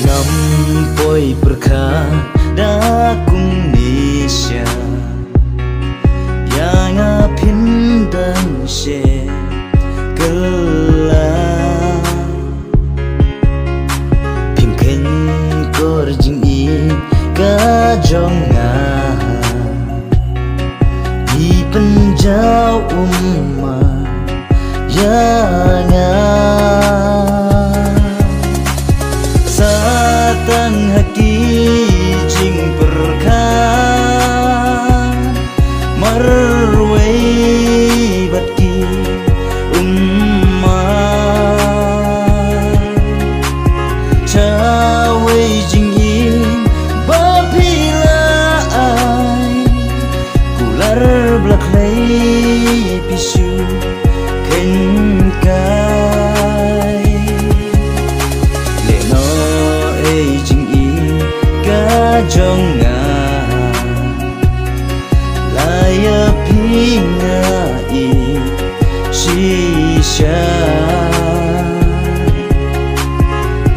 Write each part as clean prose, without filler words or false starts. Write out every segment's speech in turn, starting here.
Ngampoi perkara Indonesia yang pindan she kelah pimpin korjing i kajongan di penjau yang satang haki jing perkan marway batki cawe jing in bapilai kular blaklay pisu kenkai leno jing in kajonga laya pingai shisha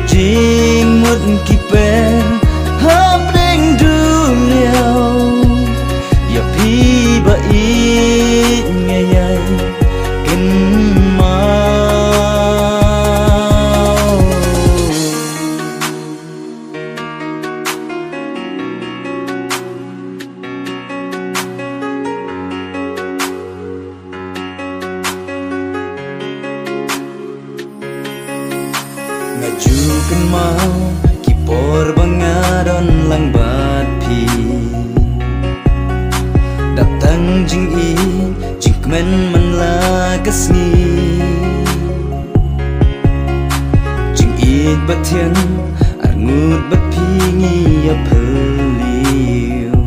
jing mut kiper hapdeng dunia ya pi bait ngayai ngajukan mau kipor bangadon lang batpi datang jing i jing kemen menlagas ni jing i batien arngut batpingi ya peliu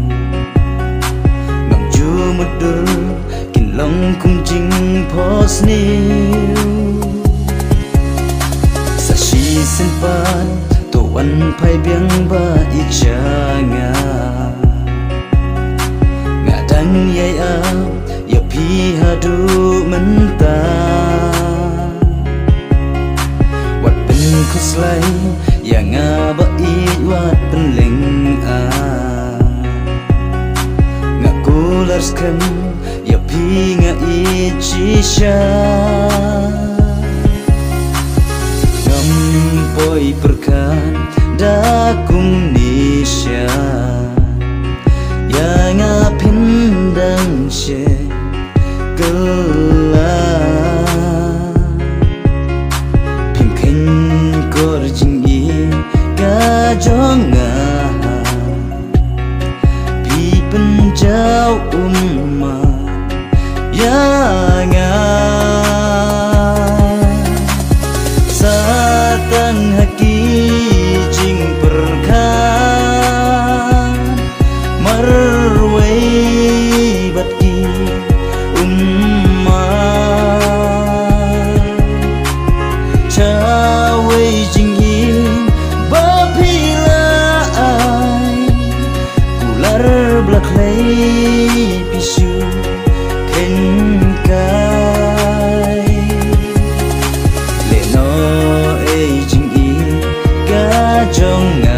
ngangju mudur kin long kum jing pos niu simpan tuan pai biang ba ikjanga ngadang yai ya pi hadu menta wat pen kuslai yang aba wat penling ngakulaskan ya pi nga ichisha poi perkan dakung Indonesia yang pindang she kelah pimpin korjing i kajonga pi penjau yang satang haki jing perkan marway batki cawe jing in bapilai kular blaklay pisu kenkai leno jing i kajonga